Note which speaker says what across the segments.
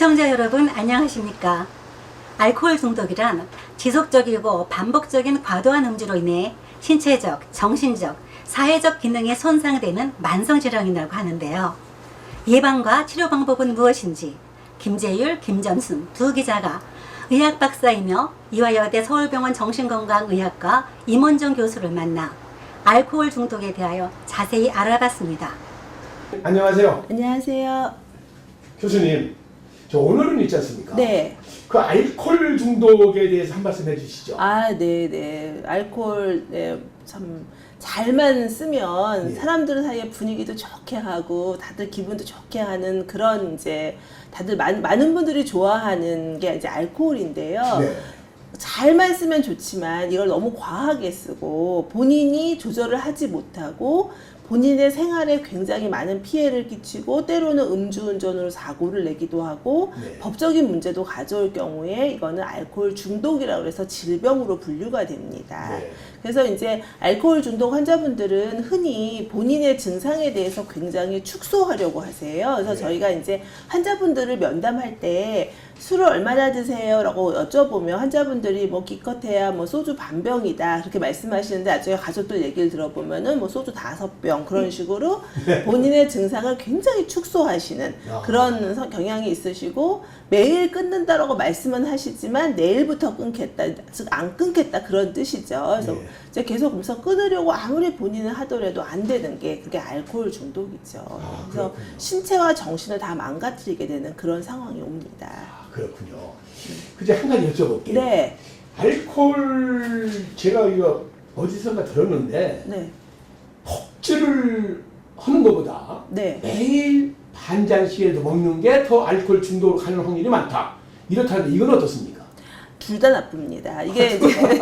Speaker 1: 시청자 여러분 안녕하십니까? 알코올 중독이란 지속적이고 반복적인 과도한 음주로 인해 신체적, 정신적, 사회적 기능이 손상되는 만성질환이라고 하는데요. 예방과 치료 방법은 무엇인지 김재율, 김점순 두 기자가 의학 박사이며 이화여대 서울병원 정신건강의학과 임원정 교수를 만나 알코올 중독에 대하여 자세히 알아봤습니다.
Speaker 2: 안녕하세요.
Speaker 3: 안녕하세요.
Speaker 2: 교수님, 저 오늘은 있지 않습니까?
Speaker 3: 네.
Speaker 2: 그 알코올 중독에 대해서 한 말씀 해주시죠.
Speaker 3: 네네. 알코올, 참, 잘만 쓰면
Speaker 2: 예.
Speaker 3: 사람들 사이에 분위기도 좋게 하고, 다들 기분도 좋게 하는 그런 이제, 다들 많은 분들이 좋아하는 게 이제 알코올인데요.
Speaker 2: 네.
Speaker 3: 잘만 쓰면 좋지만 이걸 너무 과하게 쓰고 본인이 조절을 하지 못하고 본인의 생활에 굉장히 많은 피해를 끼치고 때로는 음주운전으로 사고를 내기도 하고
Speaker 2: 네.
Speaker 3: 법적인 문제도 가져올 경우에 이거는 알코올 중독이라고 해서 질병으로 분류가 됩니다.
Speaker 2: 네.
Speaker 3: 그래서 이제 알코올 중독 환자분들은 흔히 본인의 증상에 대해서 굉장히 축소하려고 하세요. 그래서
Speaker 2: 네.
Speaker 3: 저희가 이제 환자분들을 면담할 때 술을 얼마나 드세요? 라고 여쭤보면 환자분들이 뭐 기껏해야 뭐 소주 반병이다 그렇게 말씀하시는데 나중에 가족들 얘기를 들어보면은 뭐 소주 5병 그런 식으로 본인의 증상을 굉장히 축소하시는 그런 경향이 있으시고 매일 끊는다라고 말씀은 하시지만 내일부터 끊겠다, 즉 안 끊겠다 그런 뜻이죠. 그래서
Speaker 2: 네.
Speaker 3: 이제 계속 그래서 끊으려고 아무리 본인은 하더라도 안 되는 게 그게 알코올 중독이죠. 그래서
Speaker 2: 그렇군요.
Speaker 3: 신체와 정신을 다 망가뜨리게 되는 그런 상황이 옵니다.
Speaker 2: 그렇군요. 그제 한 가지 여쭤볼게요.
Speaker 3: 네.
Speaker 2: 알코올 제가 이거 어디선가 들었는데
Speaker 3: 네.
Speaker 2: 폭주를 하는 것보다
Speaker 3: 네.
Speaker 2: 매일 반 잔씩이라도 먹는 게 더 알코올 중독으로 가는 확률이 많다. 이렇다는데 이건 어떻습니까?
Speaker 3: 둘 다 나쁩니다. 이게 이제 둘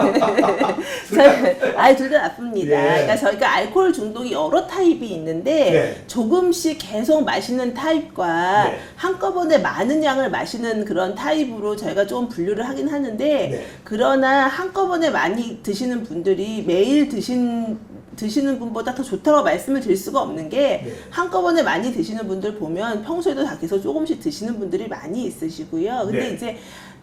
Speaker 3: 다 나쁩니다.
Speaker 2: 예.
Speaker 3: 그러니까 저희가 알코올 중독이 여러 타입이 있는데
Speaker 2: 네.
Speaker 3: 조금씩 계속 마시는 타입과
Speaker 2: 네.
Speaker 3: 한꺼번에 많은 양을 마시는 그런 타입으로 저희가 좀 분류를 하긴 하는데
Speaker 2: 네.
Speaker 3: 그러나 한꺼번에 많이 드시는 분들이 매일 드시는 분보다 더 좋다고 말씀을 드릴 수가 없는 게
Speaker 2: 네.
Speaker 3: 한꺼번에 많이 드시는 분들 보면 평소에도 다 계속 조금씩 드시는 분들이 많이 있으시고요. 근데
Speaker 2: 네.
Speaker 3: 이제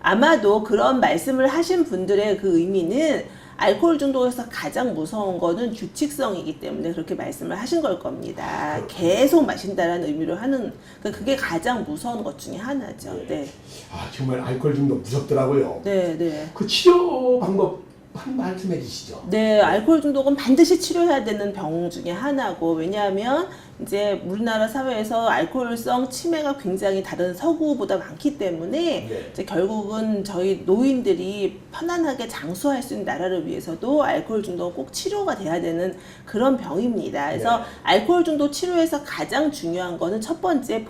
Speaker 3: 아마도 그런 말씀을 하신 분들의 그 의미는 알코올 중독에서 가장 무서운 거는 규칙성이기 때문에 그렇게 말씀을 하신 걸 겁니다. 계속 마신다라는 의미로 하는 그게 가장 무서운 것 중에 하나죠. 네.
Speaker 2: 아 정말 알코올 중독 무섭더라고요.
Speaker 3: 네, 네.
Speaker 2: 그 치료 방법 한 말씀해 주시죠.
Speaker 3: 네, 알코올 중독은 반드시 치료해야 되는 병 중에 하나고, 왜냐하면 이제 우리나라 사회에서 알코올성 치매가 굉장히 다른 서구보다 많기 때문에
Speaker 2: 네.
Speaker 3: 이제 결국은 저희 노인들이 편안하게 장수할 수 있는 나라를 위해서도 알코올 중독은 꼭 치료가 돼야 되는 그런 병입니다. 그래서
Speaker 2: 네.
Speaker 3: 알코올 중독 치료에서 가장 중요한 거는 첫 번째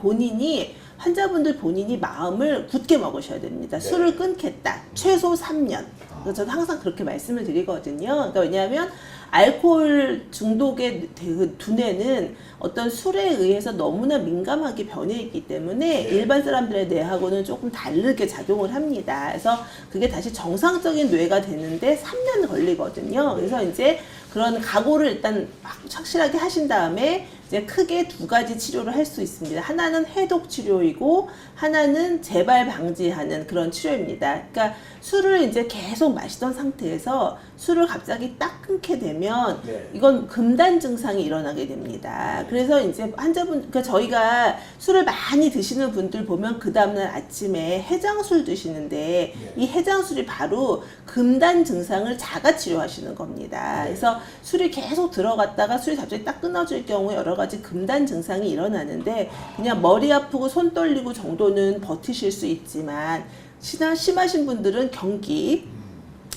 Speaker 3: 환자분들 본인이 마음을 굳게 먹으셔야 됩니다.
Speaker 2: 네.
Speaker 3: 술을 끊겠다. 최소 3년. 그래서 저는 항상 그렇게 말씀을 드리거든요. 그러니까 왜냐하면 알코올 중독의 두뇌는 어떤 술에 의해서 너무나 민감하게 변해 있기 때문에 일반 사람들의 뇌하고는 조금 다르게 작용을 합니다. 그래서 그게 다시 정상적인 뇌가 되는데 3년 걸리거든요. 그래서 이제 그런 각오를 일단 확실하게 하신 다음에 이제 크게 두 가지 치료를 할 수 있습니다. 하나는 해독 치료이고 하나는 재발 방지하는 그런 치료입니다. 그러니까 술을 이제 계속 마시던 상태에서 술을 갑자기 딱 끊게 되면
Speaker 2: 네.
Speaker 3: 이건 금단 증상이 일어나게 됩니다. 그래서 이제 그러니까 저희가 술을 많이 드시는 분들 보면 그 다음날 아침에 해장술 드시는데 이 해장술이 바로 금단 증상을 자가 치료하시는 겁니다. 그래서 술이 계속 들어갔다가 술이 갑자기 딱 끊어질 경우에 여러 가지 금단 증상이 일어나는데 그냥 머리 아프고 손 떨리고 정도는 버티실 수 있지만 심하신 분들은 경기,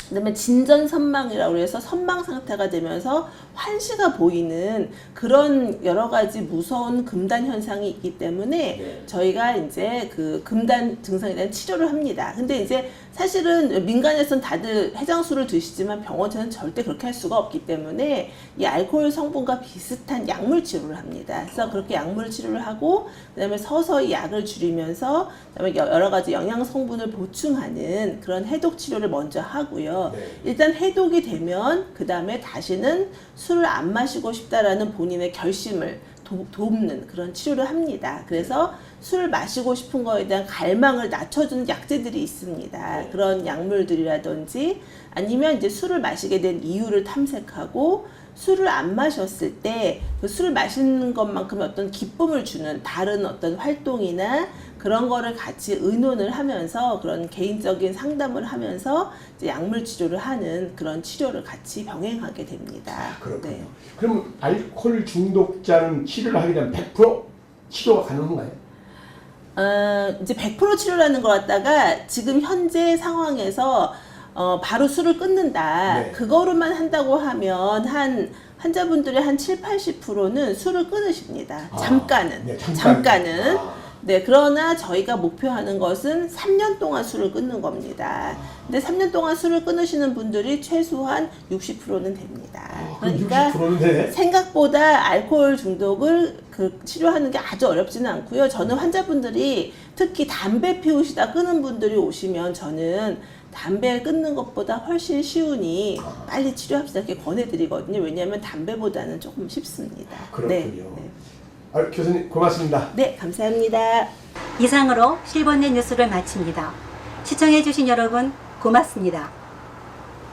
Speaker 3: 그다음에 진전선망이라고 해서 선망 상태가 되면서 환시가 보이는 그런 여러 가지 무서운 금단 현상이 있기 때문에 저희가 이제 그 금단 증상에 대한 치료를 합니다. 근데 이제 사실은 민간에서는 다들 해장술을 드시지만 병원에서는 절대 그렇게 할 수가 없기 때문에 이 알코올 성분과 비슷한 약물 치료를 합니다. 그래서 그렇게 약물 치료를 하고 그다음에 서서히 약을 줄이면서 그다음에 여러 가지 영양 성분을 보충하는 그런 해독 치료를 먼저 하고요. 일단 해독이 되면 그다음에 다시는 술을 안 마시고 싶다라는 본인의 결심을 돕는 그런 치료를 합니다. 그래서 술을 마시고 싶은 거에 대한 갈망을 낮춰주는 약재들이 있습니다. 그런 약물들이라든지 아니면 이제 술을 마시게 된 이유를 탐색하고 술을 안 마셨을 때 그 술을 마시는 것만큼 어떤 기쁨을 주는 다른 어떤 활동이나 그런 거를 같이 의논을 하면서 그런 개인적인 상담을 하면서 이제 약물 치료를 하는 그런 치료를 같이 병행하게 됩니다.
Speaker 2: 그렇군요.
Speaker 3: 네.
Speaker 2: 그럼 알코올 중독자는 치료를 하게 되면 100% 치료가 가능한가요?
Speaker 3: 이제 100% 치료라는 걸 갖다가 지금 현재 상황에서 바로 술을 끊는다.
Speaker 2: 네.
Speaker 3: 그거로만 한다고 하면 환자분들의 한 70-80%는 술을 끊으십니다. 잠깐은.
Speaker 2: 네,
Speaker 3: 잠깐은.
Speaker 2: 아.
Speaker 3: 네, 그러나 저희가 목표하는 것은 3년 동안 술을 끊는 겁니다. 근데 3년 동안 술을 끊으시는 분들이 최소한 60%는 됩니다. 그러니까
Speaker 2: 60%는 돼?
Speaker 3: 생각보다 알코올 중독을 치료하는 게 아주 어렵지는 않고요. 저는 환자분들이 특히 담배 피우시다 끊은 분들이 오시면 저는 담배 끊는 것보다 훨씬 쉬우니 빨리 치료합시다 이렇게 권해드리거든요. 왜냐하면 담배보다는 조금 쉽습니다.
Speaker 2: 그렇군요. 교수님 고맙습니다.
Speaker 3: 네, 감사합니다.
Speaker 1: 이상으로 실버넷 뉴스를 마칩니다. 시청해주신 여러분 고맙습니다.